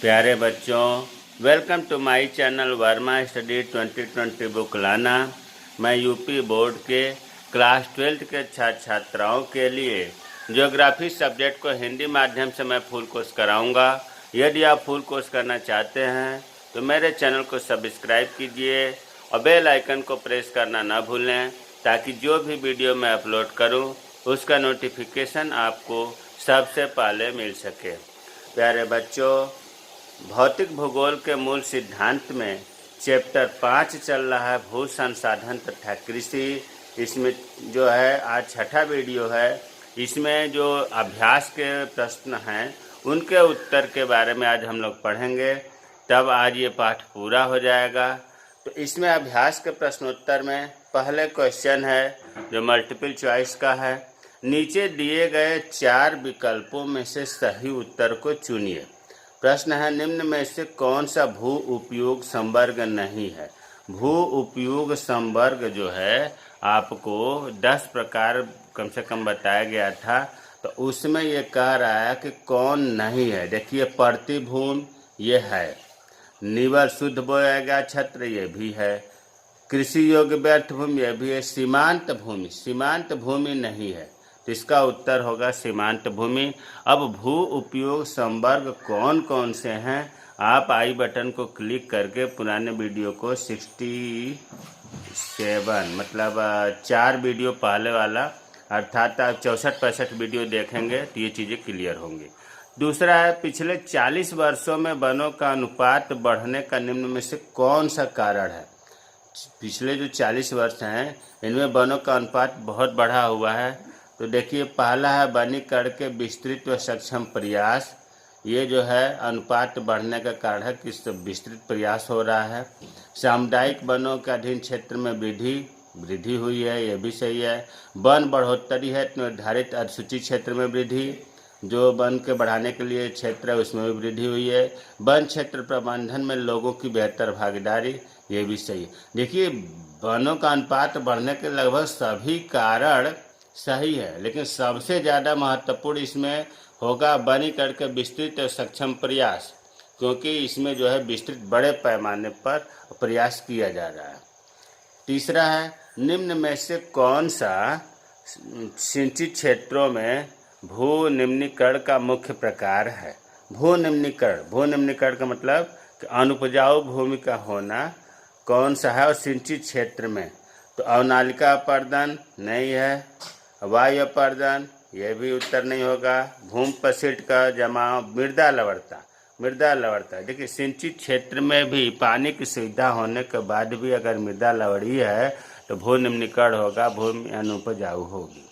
प्यारे बच्चों, welcome to my channel Verma study 2020 book लाना। मैं यूपी बोर्ड के क्लास 12 के छात्र छात्राओं के लिए ज्योग्राफी सब्जेक्ट को हिंदी माध्यम से मैं फुल कोर्स कराऊंगा। यदि आप फुल कोर्स करना चाहते हैं तो मेरे चैनल को सब्सक्राइब कीजिए और बेल आइकन को प्रेस करना ना भूलें, ताकि जो भी वीडियो मैं अपलोड करूं उसका नोटिफिकेशन आपको सबसे पहले मिल सके। प्यारे बच्चों, भौतिक भूगोल के मूल सिद्धांत में चैप्टर 5 चल रहा है, भू संसाधन तथा कृषि। इसमें जो है आज छठा वीडियो है। इसमें जो अभ्यास के प्रश्न हैं उनके उत्तर के बारे में आज हम लोग पढ़ेंगे, तब आज ये पाठ पूरा हो जाएगा। तो इसमें अभ्यास के प्रश्नोत्तर में पहले क्वेश्चन है जो मल्टीपल चॉइस का है। नीचे दिए गए 4 विकल्पों में से सही उत्तर को चुनिए। प्रश्न है, निम्न में से कौन सा भू उपयोग संवर्ग नहीं है। भू उपयोग संवर्ग जो है आपको 10 प्रकार कम से कम बताया गया था, तो उसमें ये कह रहा है कि कौन नहीं है। देखिए, प्रतिभूमि ये है, निवल शुद्ध बोया गया क्षेत्र ये भी है, कृषि योग्य व्यर्थ भूमि ये भी है, सीमांत भूमि नहीं है। तो इसका उत्तर होगा सीमांत भूमि। अब भू उपयोग संवर्ग कौन कौन से हैं, आप आई बटन को क्लिक करके पुराने वीडियो को 67 मतलब 4 वीडियो पहले वाला, अर्थात आप 64-65 वीडियो देखेंगे तो ये चीज़ें क्लियर होंगी। दूसरा है, पिछले 40 वर्षों में वनों का अनुपात बढ़ने का निम्न में से कौन सा कारण है। पिछले जो 40 वर्ष हैं इनमें वनों का अनुपात बहुत बढ़ा हुआ है। तो देखिए, पहला है वनीकरण के विस्तृत व सक्षम प्रयास। ये जो है अनुपात बढ़ने का कारण है कि विस्तृत प्रयास हो रहा है। सामुदायिक वनों के अधीन क्षेत्र में वृद्धि हुई है, ये भी सही है। वन बढ़ोतरी है, निर्धारित अधिसूचित क्षेत्र में वृद्धि, जो वन के बढ़ाने के लिए क्षेत्र है उसमें भी वृद्धि हुई है। वन क्षेत्र प्रबंधन में लोगों की बेहतर भागीदारी, ये भी सही है। देखिए, वनों का अनुपात बढ़ने के लगभग सभी कारण सही है, लेकिन सबसे ज़्यादा महत्वपूर्ण इसमें होगा वनीकरण के विस्तृत और सक्षम प्रयास, क्योंकि इसमें जो है विस्तृत बड़े पैमाने पर प्रयास किया जा रहा है। तीसरा है, निम्न में से कौन सा सिंचित क्षेत्रों में भू निम्नीकरण का मुख्य प्रकार है। भू निम्नीकरण का मतलब कि अनुपजाऊ भूमि का होना कौन सा है, और सिंचित क्षेत्र में तो अवनालिका अपर्दन नहीं है, वायु अपर्दन यह भी उत्तर नहीं होगा, भूमिपसिट का जमाव, मृदा लवणता। देखिए, सिंचित क्षेत्र में भी पानी की सुविधा होने के बाद भी अगर मृदा लवणीय है तो भू निम्नीकरण होगा, भूमि अनुपजाऊ होगी।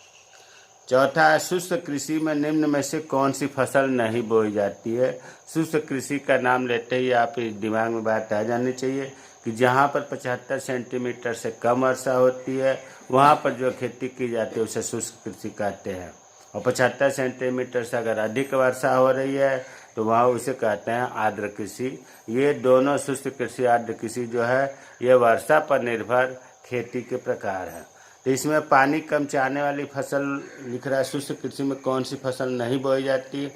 चौथा है, शुष्क कृषि में निम्न में से कौन सी फसल नहीं बोई जाती है। शुष्क कृषि का नाम लेते ही आप दिमाग में बात आ जानी चाहिए कि जहाँ पर 75 सेंटीमीटर से कम वर्षा होती है वहाँ पर जो खेती की जाती है उसे शुष्क कृषि कहते हैं, और 75 सेंटीमीटर से अगर अधिक वर्षा हो रही है तो वहाँ उसे कहते हैं आर्द्र कृषि। ये दोनों शुष्क कृषि आर्द्र कृषि जो है ये वर्षा पर निर्भर खेती के प्रकार हैं। तो इसमें पानी कम चाहने वाली फसल लिख रहा है, शुष्क कृषि में कौन सी फसल नहीं बोई जाती।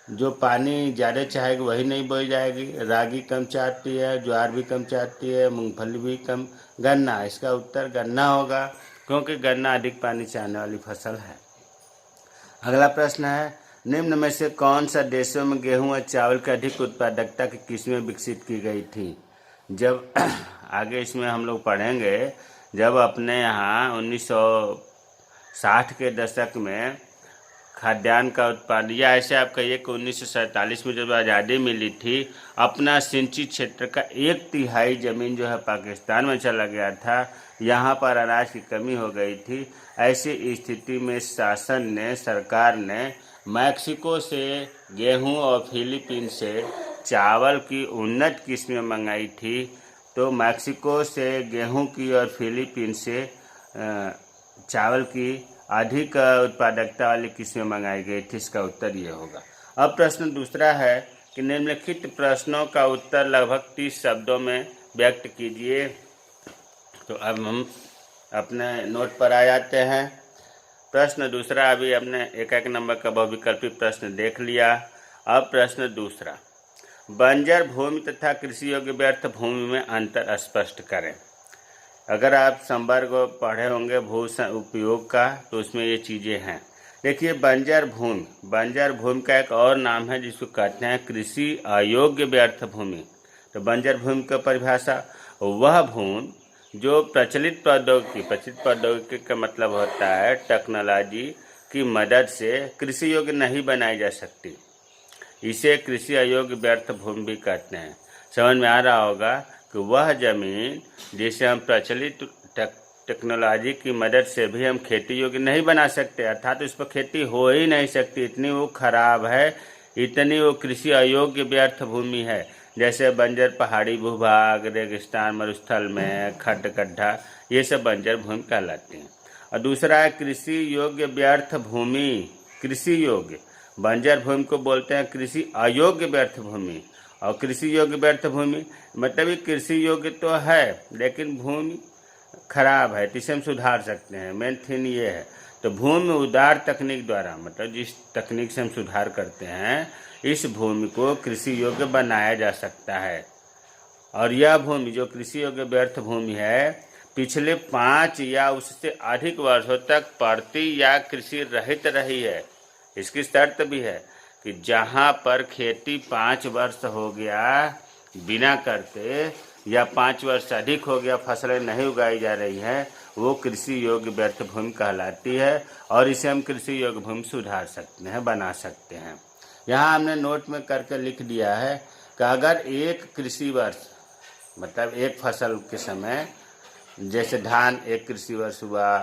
जो पानी ज़्यादा चाहेगी वही नहीं बोई जाएगी। रागी कम चाहती है, ज्वार भी कम चाहती है, मूंगफली भी कम। गन्ना, इसका उत्तर गन्ना होगा, क्योंकि गन्ना अधिक पानी चाहने वाली फसल है। अगला प्रश्न है, निम्न में से कौन सा देशों में गेहूं और चावल की अधिक उत्पादकता की किस्में विकसित की गई थी। जब आगे इसमें हम लोग पढ़ेंगे, जब अपने यहाँ 1960 के दशक में खाद्यान्न का उत्पादन, या ऐसे आप कहिए कि 1947 में जब आज़ादी मिली थी, अपना सिंचित क्षेत्र का 1/3 ज़मीन जो है पाकिस्तान में चला गया था। यहाँ पर अनाज की कमी हो गई थी। ऐसी स्थिति में सरकार ने मैक्सिको से गेहूं और फिलीपीन से चावल की उन्नत किस्में मंगाई थी। तो मैक्सिको से गेहूं की और फिलीपीन से चावल की अधिक उत्पादकता वाली किस्में मंगाई गई थी। इसका उत्तर ये होगा। अब प्रश्न दूसरा है कि निम्नलिखित प्रश्नों का उत्तर लगभग 30 शब्दों में व्यक्त कीजिए। तो अब हम अपने नोट पर आ जाते हैं। प्रश्न दूसरा, अभी हमने एक नंबर का बहुविकल्पी प्रश्न देख लिया। अब प्रश्न दूसरा, बंजर भूमि तथा कृषि योग्य व्यर्थ भूमि में अंतर स्पष्ट करें। अगर आप संवर्ग पढ़े होंगे भू उपयोग का तो उसमें ये चीज़ें हैं। देखिए, बंजर भूमि का एक और नाम है जिसको कहते हैं कृषि अयोग्य व्यर्थ भूमि। तो बंजर भूमि का परिभाषा, वह भूमि जो प्रचलित प्रौद्योगिकी का मतलब होता है टेक्नोलॉजी की मदद से कृषि योग्य नहीं बनाई जा सकती, इसे कृषि अयोग्य व्यर्थ भूमि भी कहते हैं। समझ में आ रहा होगा कि वह जमीन जिसे हम प्रचलित टेक्नोलॉजी की मदद से भी हम खेती योग्य नहीं बना सकते, अर्थात उस पर खेती हो ही नहीं सकती, इतनी वो खराब है, इतनी वो कृषि अयोग्य व्यर्थ भूमि है। जैसे बंजर पहाड़ी भूभाग, रेगिस्तान, मरुस्थल में खड्ड गड्ढा, ये सब बंजर भूमि कहलाती हैं। और दूसरा है कृषि योग्य व्यर्थ भूमि। कृषि योग्य बंजर भूमि को बोलते हैं कृषि अयोग्य व्यर्थ भूमि। और कृषि योग्य व्यर्थ भूमि मतलब ये कृषि योग्य तो है लेकिन भूमि खराब है, तो इसे हम सुधार सकते हैं। मेन थीम ये है। तो भूमि उदार तकनीक द्वारा, मतलब जिस तकनीक से हम सुधार करते हैं, इस भूमि को कृषि योग्य बनाया जा सकता है। और यह भूमि जो कृषि योग्य व्यर्थ भूमि है, पिछले 5 या उससे अधिक वर्षों तक पड़ती या कृषि रहित रही है। इसकी शर्त भी है कि जहाँ पर खेती 5 वर्ष हो गया बिना करते या 5 वर्ष से अधिक हो गया फसलें नहीं उगाई जा रही हैं, वो कृषि योग्य व्यर्थ भूमि कहलाती है। और इसे हम कृषि योग्य भूमि सुधार सकते हैं, बना सकते हैं। यहाँ हमने नोट में करके लिख दिया है कि अगर एक कृषि वर्ष मतलब एक फसल के समय, जैसे धान एक कृषि वर्ष हुआ,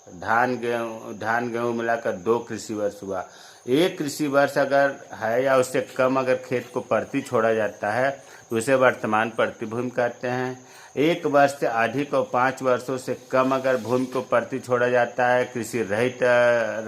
धान गेहूँ मिलाकर 2 कृषि वर्ष हुआ, एक कृषि वर्ष अगर है या उससे कम अगर खेत को परती छोड़ा जाता है तो उसे वर्तमान परती भूमि कहते हैं। 1 वर्ष से अधिक और 5 वर्षों से कम अगर भूमि को परती छोड़ा जाता है, कृषि रहित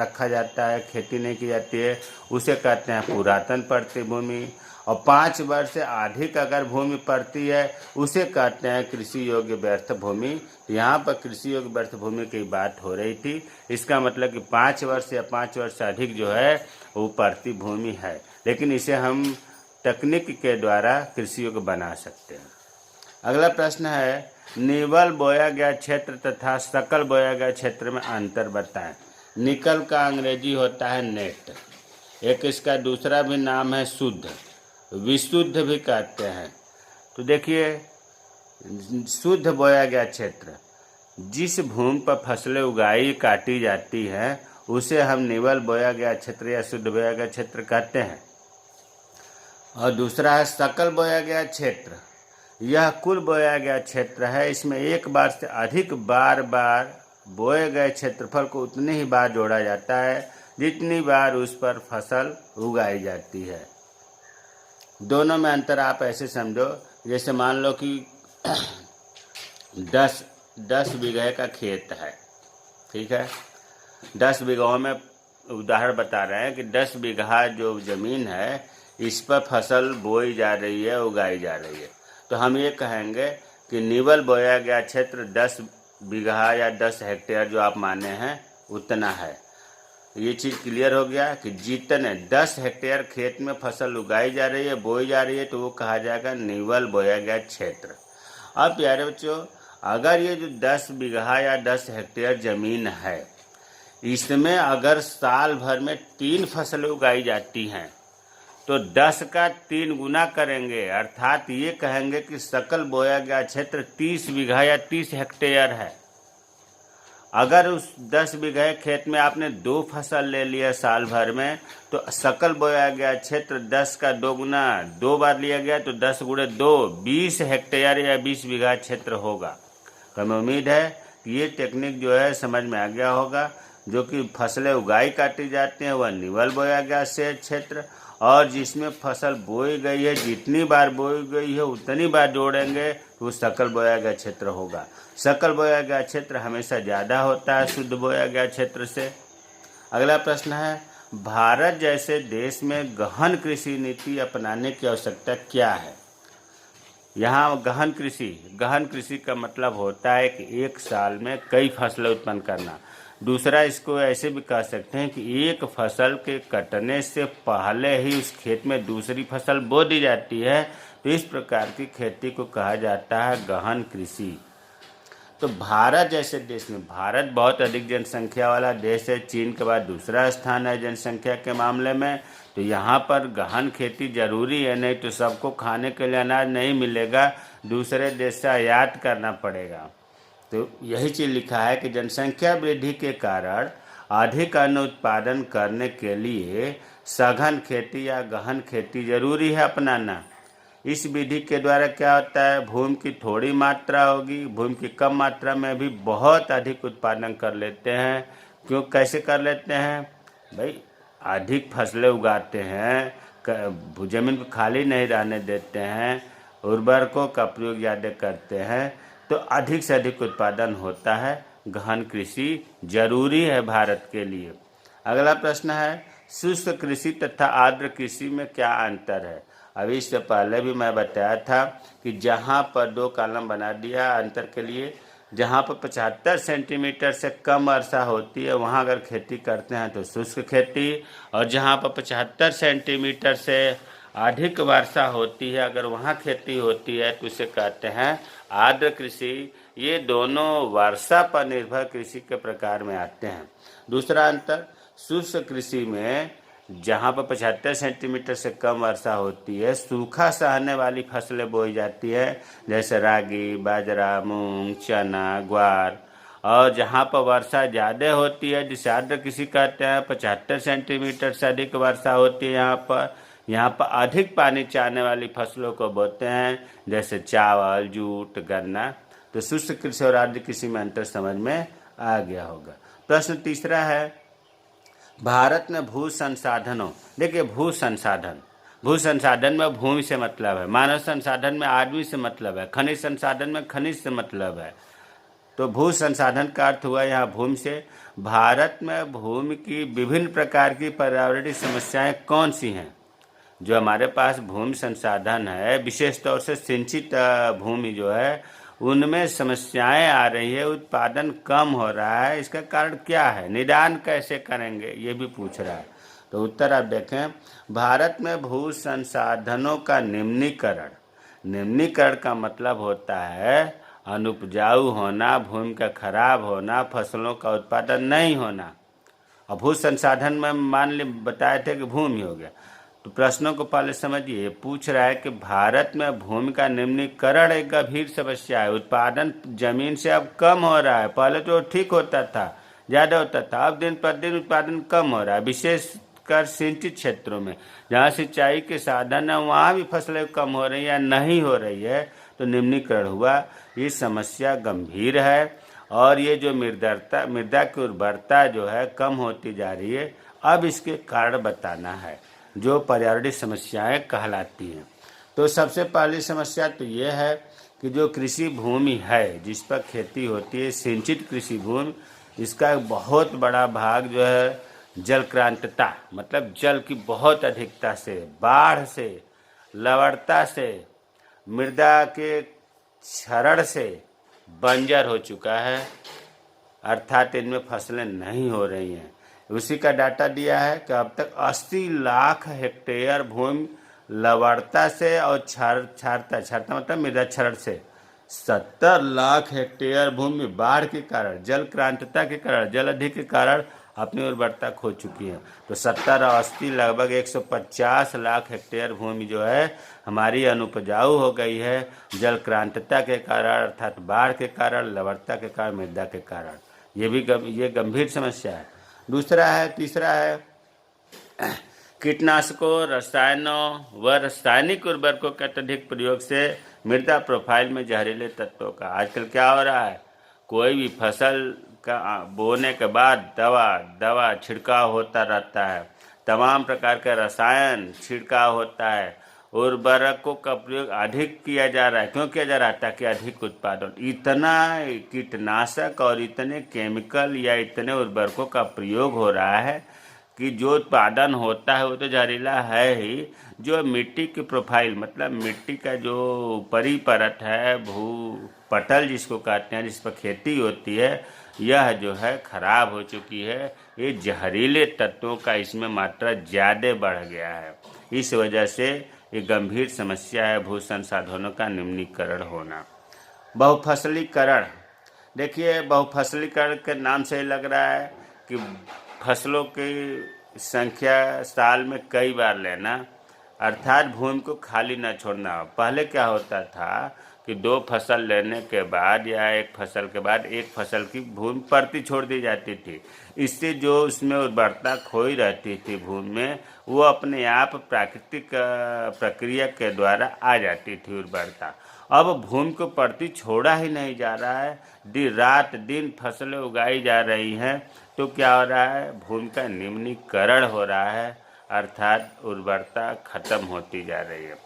रखा जाता है, खेती नहीं की जाती है, उसे कहते हैं पुरातन परती भूमि। और 5 वर्ष से अधिक अगर भूमि पड़ती है उसे कहते हैं कृषि योग्य व्यर्थ भूमि। यहाँ पर कृषि योग्य व्यर्थ भूमि की बात हो रही थी। इसका मतलब कि 5 वर्ष या 5 वर्ष से अधिक जो है वो पड़ती भूमि है, लेकिन इसे हम तकनीक के द्वारा कृषि योग्य बना सकते हैं। अगला प्रश्न है, निवल बोया गया क्षेत्र तथा सकल बोया गया क्षेत्र में अंतर बताएं। निकल का अंग्रेजी होता है नेट, एक इसका दूसरा भी नाम है शुद्ध, विशुद्ध भी कहते हैं। तो देखिए, शुद्ध बोया गया क्षेत्र, जिस भूमि पर फसलें उगाई काटी जाती हैं उसे हम निवल बोया गया क्षेत्र या शुद्ध बोया गया क्षेत्र कहते हैं। और दूसरा है सकल बोया गया क्षेत्र, यह कुल बोया गया क्षेत्र है, इसमें एक बार से अधिक बार बोए गए क्षेत्रफल को उतनी ही बार जोड़ा जाता है जितनी बार उस पर फसल उगाई जाती है। दोनों में अंतर आप ऐसे समझो, जैसे मान लो कि 10 बीघे का खेत है, ठीक है। 10 बीघों में उदाहरण बता रहे हैं कि 10 बीघा जो ज़मीन है इस पर फसल बोई जा रही है, उगाई जा रही है। तो हम ये कहेंगे कि निवल बोया गया क्षेत्र 10 बीघा या 10 हेक्टेयर जो आप माने हैं उतना है। ये चीज़ क्लियर हो गया कि जितने 10 हेक्टेयर खेत में फसल उगाई जा रही है, बोई जा रही है, तो वो कहा जाएगा निवल बोया गया क्षेत्र। अब प्यारे बच्चों, अगर ये जो 10 बीघा या 10 हेक्टेयर ज़मीन है, इसमें अगर साल भर में 3 फसलें उगाई जाती हैं तो 10 का 3 गुना करेंगे, अर्थात ये कहेंगे कि सकल बोया गया क्षेत्र 30 बीघा या 30 हेक्टेयर है। अगर उस 10 बीघे खेत में आपने 2 फसल ले लिया साल भर में, तो सकल बोया गया क्षेत्र 10 का 2 गुना 2 बार लिया गया, तो 10 गुणे 2 20 हेक्टेयर या 20 बीघा क्षेत्र होगा। तो हमें उम्मीद है कि ये टेक्निक जो है समझ में आ गया होगा। जो कि फसलें उगाई काटी जाती हैं वह निवल बोया गया क्षेत्र, और जिसमें फसल बोई गई है जितनी बार बोई गई है उतनी बार जोड़ेंगे तो सकल बोया गया क्षेत्र होगा। सकल बोया गया क्षेत्र हमेशा ज़्यादा होता है शुद्ध बोया गया क्षेत्र से। अगला प्रश्न है, भारत जैसे देश में गहन कृषि नीति अपनाने की आवश्यकता क्या है। यहाँ गहन कृषि का मतलब होता है कि एक साल में कई फसलें उत्पन्न करना। दूसरा, इसको ऐसे भी कह सकते हैं कि एक फसल के कटने से पहले ही उस खेत में दूसरी फसल बो दी जाती है, तो इस प्रकार की खेती को कहा जाता है गहन कृषि। तो भारत जैसे देश में, भारत बहुत अधिक जनसंख्या वाला देश है, चीन के बाद दूसरा स्थान है जनसंख्या के मामले में। तो यहाँ पर गहन खेती जरूरी है, नहीं तो सबको खाने के लिए अनाज नहीं मिलेगा, दूसरे देश से आयात करना पड़ेगा। तो यही चीज़ लिखा है कि जनसंख्या वृद्धि के कारण अधिक अन्न उत्पादन करने के लिए सघन खेती या गहन खेती जरूरी है अपनाना। इस विधि के द्वारा क्या होता है, भूमि की थोड़ी मात्रा होगी, भूमि की कम मात्रा में भी बहुत अधिक उत्पादन कर लेते हैं। क्यों, कैसे कर लेते हैं भाई, अधिक फसलें उगाते हैं, जमीन को खाली नहीं रहने देते हैं, उर्वरकों का प्रयोग ज़्यादा करते हैं, तो अधिक से अधिक उत्पादन होता है। गहन कृषि जरूरी है भारत के लिए। अगला प्रश्न है, शुष्क कृषि तथा आर्द्र कृषि में क्या अंतर है। अभी इससे पहले भी मैं बताया था कि जहाँ पर 2 कॉलम बना दिया अंतर के लिए, जहाँ पर 75 सेंटीमीटर से कम वर्षा होती है वहाँ अगर खेती करते हैं तो शुष्क खेती, और जहाँ पर 75 सेंटीमीटर से अधिक वर्षा होती है अगर वहाँ खेती होती है तो इसे कहते हैं आर्द्र कृषि। ये दोनों वर्षा पर निर्भर कृषि के प्रकार में आते हैं। दूसरा अंतर, शुष्क कृषि में जहाँ पर 75 सेंटीमीटर से कम वर्षा होती है सूखा सहने वाली फसलें बोई जाती है, जैसे रागी, बाजरा, मूंग, चना, ग्वार। और जहाँ पर वर्षा ज़्यादा होती है जिसे आर्द्र कृषि कहते हैं, 75 सेंटीमीटर से अधिक वर्षा होती है यहाँ पर अधिक पानी चाहने वाली फसलों को बोते हैं, जैसे चावल, जूट, गन्ना। तो शुष्क कृषि और आर्द्र कृषि में अंतर समझ में आ गया होगा। प्रश्न तीसरा है, भारत में भू संसाधनों, देखिए भू संसाधन में भूमि से मतलब है, मानव संसाधन में आदमी से मतलब है, खनिज संसाधन में खनिज से मतलब है। तो भू संसाधन का अर्थ हुआ यहाँ भूमि से। भारत में भूमि की विभिन्न प्रकार की पर्यावरणीय समस्याएं कौन सी हैं। जो हमारे पास भूमि संसाधन है, विशेष तौर से सिंचित भूमि जो है, उनमें समस्याएं आ रही है, उत्पादन कम हो रहा है, इसका कारण क्या है, निदान कैसे करेंगे, ये भी पूछ रहा है। तो उत्तर आप देखें, भारत में भू संसाधनों का निम्नीकरण का मतलब होता है अनुपजाऊ होना, भूमि का खराब होना, फसलों का उत्पादन नहीं होना। और भू संसाधन में मान ली बताए थे कि भूमि हो गया। तो प्रश्नों को पहले समझिए, पूछ रहा है कि भारत में भूमि का निम्नीकरण एक गंभीर समस्या है। उत्पादन जमीन से अब कम हो रहा है, पहले तो ठीक होता था, ज़्यादा होता था, अब दिन पर दिन उत्पादन कम हो रहा है, विशेषकर सिंचित क्षेत्रों में जहाँ सिंचाई के साधन है वहाँ भी फसलें कम हो रही है, नहीं हो रही है, तो निम्नीकरण हुआ। ये समस्या गंभीर है और ये जो मृदा की उर्वरता जो है कम होती जा रही है, अब इसके कारण बताना है जो पर्यावरणीय समस्याएं कहलाती हैं। तो सबसे पहली समस्या तो ये है कि जो कृषि भूमि है जिस पर खेती होती है, सिंचित कृषि भूमि, इसका एक बहुत बड़ा भाग जो है जलक्रांतता, मतलब जल की बहुत अधिकता से, बाढ़ से, लवणता से, मृदा के क्षरण से बंजर हो चुका है, अर्थात इनमें फसलें नहीं हो रही हैं। उसी का डाटा दिया है कि अब तक 80 लाख हेक्टेयर भूमि लवणता से और क्षारता मतलब मृदा क्षरण से, 70 लाख हेक्टेयर भूमि बाढ़ के कारण, जल क्रांतता के कारण, जल अधिक के कारण अपनी उर्वरता खो चुकी है। तो 70 और 80 लगभग 150 लाख हेक्टेयर भूमि जो है हमारी अनुपजाऊ हो गई है, जल क्रांतता के कारण, अर्थात बाढ़ के कारण, लवणता के कारण, मृदा के कारण। ये गंभीर समस्या है। तीसरा है कीटनाशकों, रसायनों व रासायनिक उर्वरकों के अत्यधिक प्रयोग से मृदा प्रोफाइल में जहरीले तत्वों का। आजकल क्या हो रहा है, कोई भी फसल का बोने के बाद दवा छिड़काव होता रहता है, तमाम प्रकार के रसायन छिड़काव होता है, उर्वरकों का प्रयोग अधिक किया जा रहा है। क्यों किया जा रहा है? ताकि अधिक उत्पादन। इतना कीटनाशक और इतने केमिकल या इतने उर्वरकों का प्रयोग हो रहा है कि जो उत्पादन होता है वो तो जहरीला है ही, जो मिट्टी की प्रोफाइल मतलब मिट्टी का जो ऊपरी परत है, भू पटल जिसको कहते हैं, जिस पर खेती होती है, यह जो है खराब हो चुकी है। ये जहरीले तत्वों का इसमें मात्रा ज़्यादा बढ़ गया है। इस वजह से ये गंभीर समस्या है भू संसाधनों का निम्नीकरण होना। बहुफसलीकरण, देखिए बहुफसलीकरण के नाम से ही लग रहा है कि फसलों की संख्या साल में कई बार लेना, अर्थात भूमि को खाली न छोड़ना। पहले क्या होता था कि 2 फसल लेने के बाद या 1 फसल के बाद 1 फसल की भूमि परती छोड़ दी जाती थी। इससे जो उसमें उर्वरता खोई रहती थी भूमि में, वो अपने आप प्राकृतिक प्रक्रिया के द्वारा आ जाती थी उर्वरता। अब भूमि को परती छोड़ा ही नहीं जा रहा है, रात दिन फसलें उगाई जा रही हैं, तो क्या हो रहा है, भूमि का निम्नीकरण हो रहा है, अर्थात उर्वरता खत्म होती जा रही है।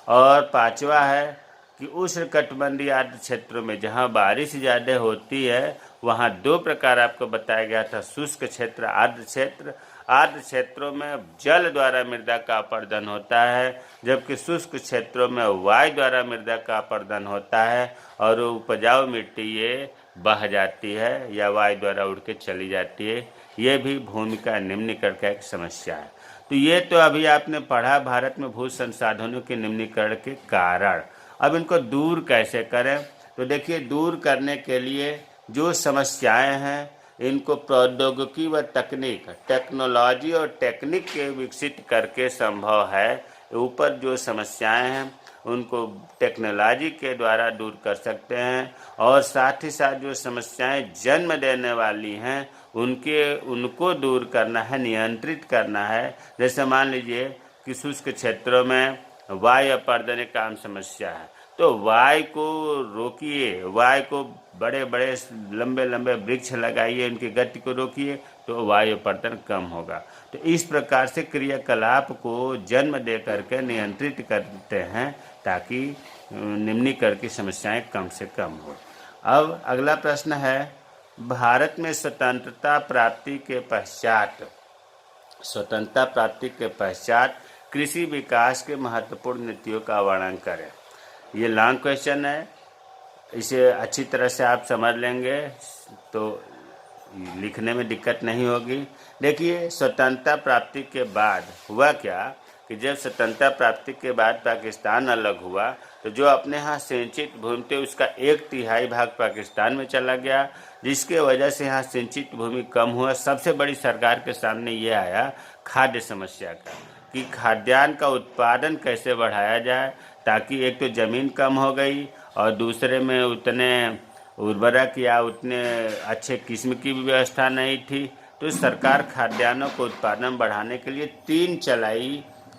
और पांचवा है कि उष्णकटिबंधीय आर्द्र क्षेत्रों में जहाँ बारिश ज़्यादा होती है वहाँ 2 प्रकार आपको बताया गया था, शुष्क क्षेत्र, आर्द्र क्षेत्र। आर्द्र क्षेत्रों में जल द्वारा मृदा का अपर्दन होता है, जबकि शुष्क क्षेत्रों में वायु द्वारा मृदा का अपर्दन होता है और उपजाऊ मिट्टी ये बह जाती है या वायु द्वारा उड़ के चली जाती है। ये भी भूमि का निम्नीकरण का एक समस्या है। तो ये तो अभी आपने पढ़ा भारत में भू संसाधनों के निम्नीकरण के कारण। अब इनको दूर कैसे करें, तो देखिए दूर करने के लिए जो समस्याएं हैं इनको प्रौद्योगिकी व तकनीक, टेक्नोलॉजी और टेक्निक के विकसित करके संभव है। ऊपर जो समस्याएं हैं उनको टेक्नोलॉजी के द्वारा दूर कर सकते हैं, और साथ ही साथ जो समस्याएं जन्म देने वाली हैं उनको दूर करना है, नियंत्रित करना है। जैसे मान लीजिए कि शुष्क क्षेत्रों में वायु अपर्दन एक आम समस्या है, तो वायु को रोकिए, वायु को बड़े बड़े लंबे लंबे वृक्ष लगाइए, उनकी गति को रोकिए, तो वायु अपर्दन कम होगा। तो इस प्रकार से क्रियाकलाप को जन्म दे करके नियंत्रित करते हैं ताकि निम्नीकरण की समस्याएं कम से कम हो। अब अगला प्रश्न है, भारत में स्वतंत्रता प्राप्ति के पश्चात कृषि विकास के महत्वपूर्ण नीतियों का वर्णन करें। ये लॉन्ग क्वेश्चन है, इसे अच्छी तरह से आप समझ लेंगे तो लिखने में दिक्कत नहीं होगी। देखिए स्वतंत्रता प्राप्ति के बाद हुआ क्या कि जब स्वतंत्रता प्राप्ति के बाद पाकिस्तान अलग हुआ तो जो अपने यहाँ सिंचित भूमि थी उसका 1/3 भाग पाकिस्तान में चला गया, जिसके वजह से यहाँ सिंचित भूमि कम हुआ। सबसे बड़ी सरकार के सामने ये आया खाद्य समस्या का, कि खाद्यान्न का उत्पादन कैसे बढ़ाया जाए, ताकि एक तो ज़मीन कम हो गई और दूसरे में उतने उर्वरक या उतने अच्छे किस्म की भी व्यवस्था नहीं थी। तो सरकार खाद्यान्नों को उत्पादन बढ़ाने के लिए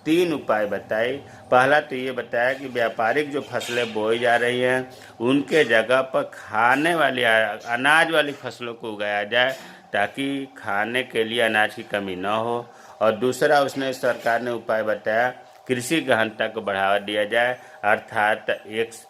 3 उपाय बताए। पहला तो ये बताया कि व्यापारिक जो फसलें बोई जा रही हैं उनके जगह पर खाने वाली अनाज वाली फसलों को उगाया जाए, ताकि खाने के लिए अनाज की कमी न हो। और दूसरा उसने सरकार ने उपाय बताया कृषि गहनता को बढ़ावा दिया जाए, अर्थात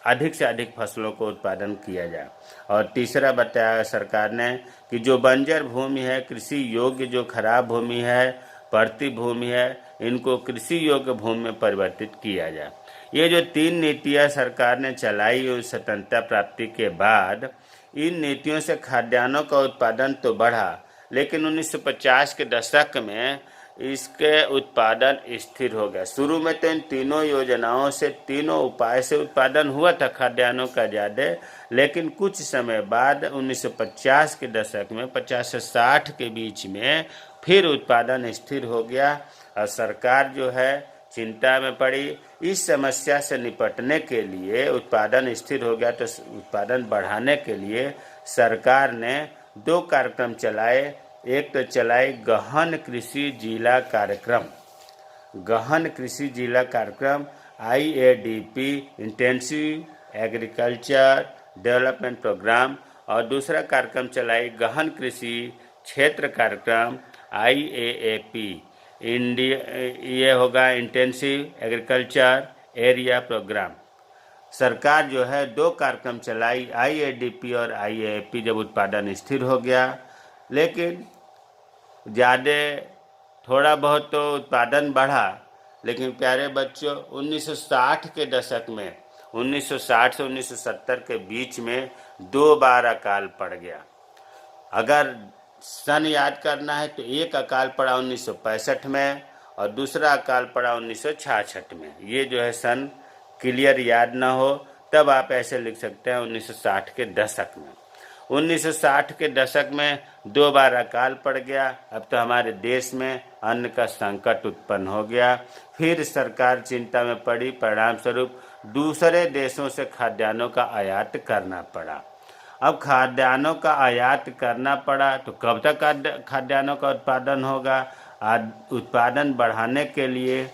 अधिक से अधिक फसलों को उत्पादन किया जाए। और तीसरा बताया सरकार ने कि जो बंजर भूमि है, कृषि योग्य जो खराब भूमि है, पड़ती भूमि है, इनको कृषि योग्य भूमि में परिवर्तित किया जाए। ये जो 3 नीतियाँ सरकार ने चलाई उस स्वतंत्रता प्राप्ति के बाद, इन नीतियों से खाद्यान्नों का उत्पादन तो बढ़ा, लेकिन 1950 के दशक में इसके उत्पादन स्थिर हो गया। शुरू में तो इन तीनों योजनाओं से, तीनों उपाय से उत्पादन हुआ था खाद्यान्नों का ज़्यादा, लेकिन कुछ समय बाद 1950 के दशक में 50 से 60 के बीच में फिर उत्पादन स्थिर हो गया और सरकार जो है चिंता में पड़ी। इस समस्या से निपटने के लिए, उत्पादन स्थिर हो गया तो उत्पादन बढ़ाने के लिए सरकार ने 2 कार्यक्रम चलाए। एक तो चलाई गहन कृषि जिला कार्यक्रम, IADP, intensive agriculture development programme, और दूसरा कार्यक्रम चलाई गहन कृषि क्षेत्र कार्यक्रम IAAP, ये होगा इंटेंसिव एग्रीकल्चर एरिया प्रोग्राम। सरकार जो है 2 कार्यक्रम चलाई, IADP और IAAP। जब उत्पादन स्थिर हो गया, लेकिन ज़्यादा थोड़ा बहुत तो उत्पादन बढ़ा, लेकिन प्यारे बच्चों 1960 के दशक में 1960 से 1970 के बीच में 2 बार अकाल पड़ गया। अगर सन याद करना है तो एक अकाल पड़ा 1965 में और दूसरा अकाल पड़ा 1966 में। ये जो है सन क्लियर याद ना हो तब आप ऐसे लिख सकते हैं 1960 के दशक में। 1960 के दशक में 2 बार अकाल पड़ गया। अब तो हमारे देश में अन्न का संकट उत्पन्न हो गया। फिर सरकार चिंता में पड़ी, परिणाम स्वरूप दूसरे देशों से खाद्यान्नों का आयात करना पड़ा। अब खाद्यान्नों का आयात करना पड़ा तो कब तक खाद्यान्नों का उत्पादन होगा? उत्पादन बढ़ाने के लिए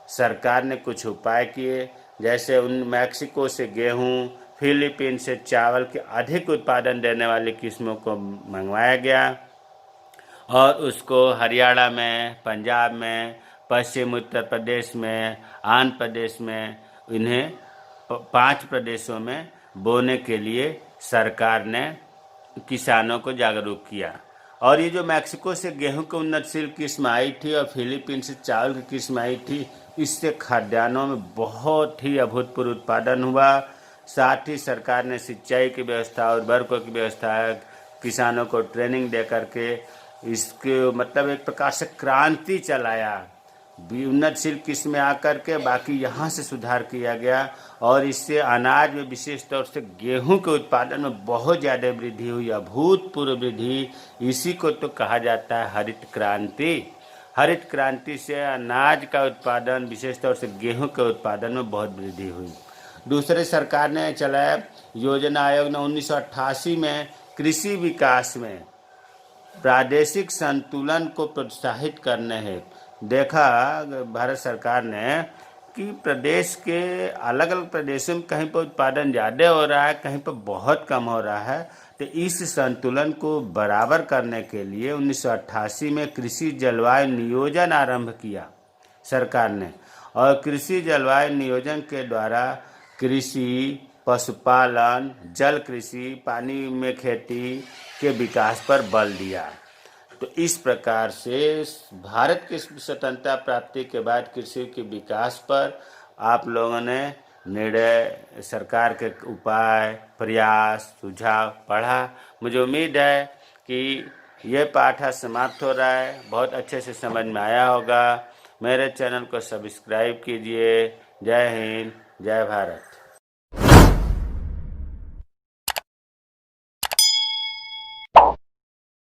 सरकार ने कुछ उपाय किए, जैसे मैक्सिको से गेहूं, फिलीपीन से चावल के अधिक उत्पादन देने वाली किस्मों को मंगवाया गया और उसको हरियाणा में, पंजाब में, पश्चिम उत्तर प्रदेश में, आंध्र प्रदेश में, इन्हें 5 प्रदेशों में बोने के लिए सरकार ने किसानों को जागरूक किया। और ये जो मैक्सिको से गेहूं की उन्नतशील किस्म आई थी और फिलीपीन से चावल की किस्म आई थी, इससे खाद्यान्नों में बहुत ही अभूतपूर्व उत्पादन हुआ। साथ ही सरकार ने सिंचाई की व्यवस्था और उर्वरकों की व्यवस्था, किसानों को ट्रेनिंग दे करके इसके मतलब एक प्रकार से क्रांति चलाया। उन्नतशील किस्में आकर के बाकी यहाँ से सुधार किया गया और इससे अनाज में विशेष तौर से गेहूं के उत्पादन में बहुत ज़्यादा वृद्धि हुई, अभूतपूर्व वृद्धि। इसी को तो कहा जाता है हरित क्रांति। हरित क्रांति से अनाज का उत्पादन, विशेष तौर से गेहूं के उत्पादन में बहुत वृद्धि हुई। दूसरे सरकार ने चलाया योजना आयोग ने 1988 में कृषि विकास में प्रादेशिक संतुलन को प्रोत्साहित करने हेतु देखा भारत सरकार ने कि प्रदेश के अलग अलग प्रदेशों में कहीं पर उत्पादन ज़्यादा हो रहा है, कहीं पर बहुत कम हो रहा है। तो इस संतुलन को बराबर करने के लिए 1988 में कृषि जलवायु नियोजन आरंभ किया सरकार ने। और कृषि जलवायु नियोजन के द्वारा कृषि, पशुपालन, जल कृषि, पानी में खेती के विकास पर बल दिया। तो इस प्रकार से भारत की स्वतंत्रता प्राप्ति के बाद कृषि के विकास पर आप लोगों ने निर्णय, सरकार के उपाय, प्रयास, सुझाव पढ़ा। मुझे उम्मीद है कि ये पाठ समाप्त हो रहा है, बहुत अच्छे से समझ में आया होगा। मेरे चैनल को सब्सक्राइब कीजिए। जय हिंद, जय भारत।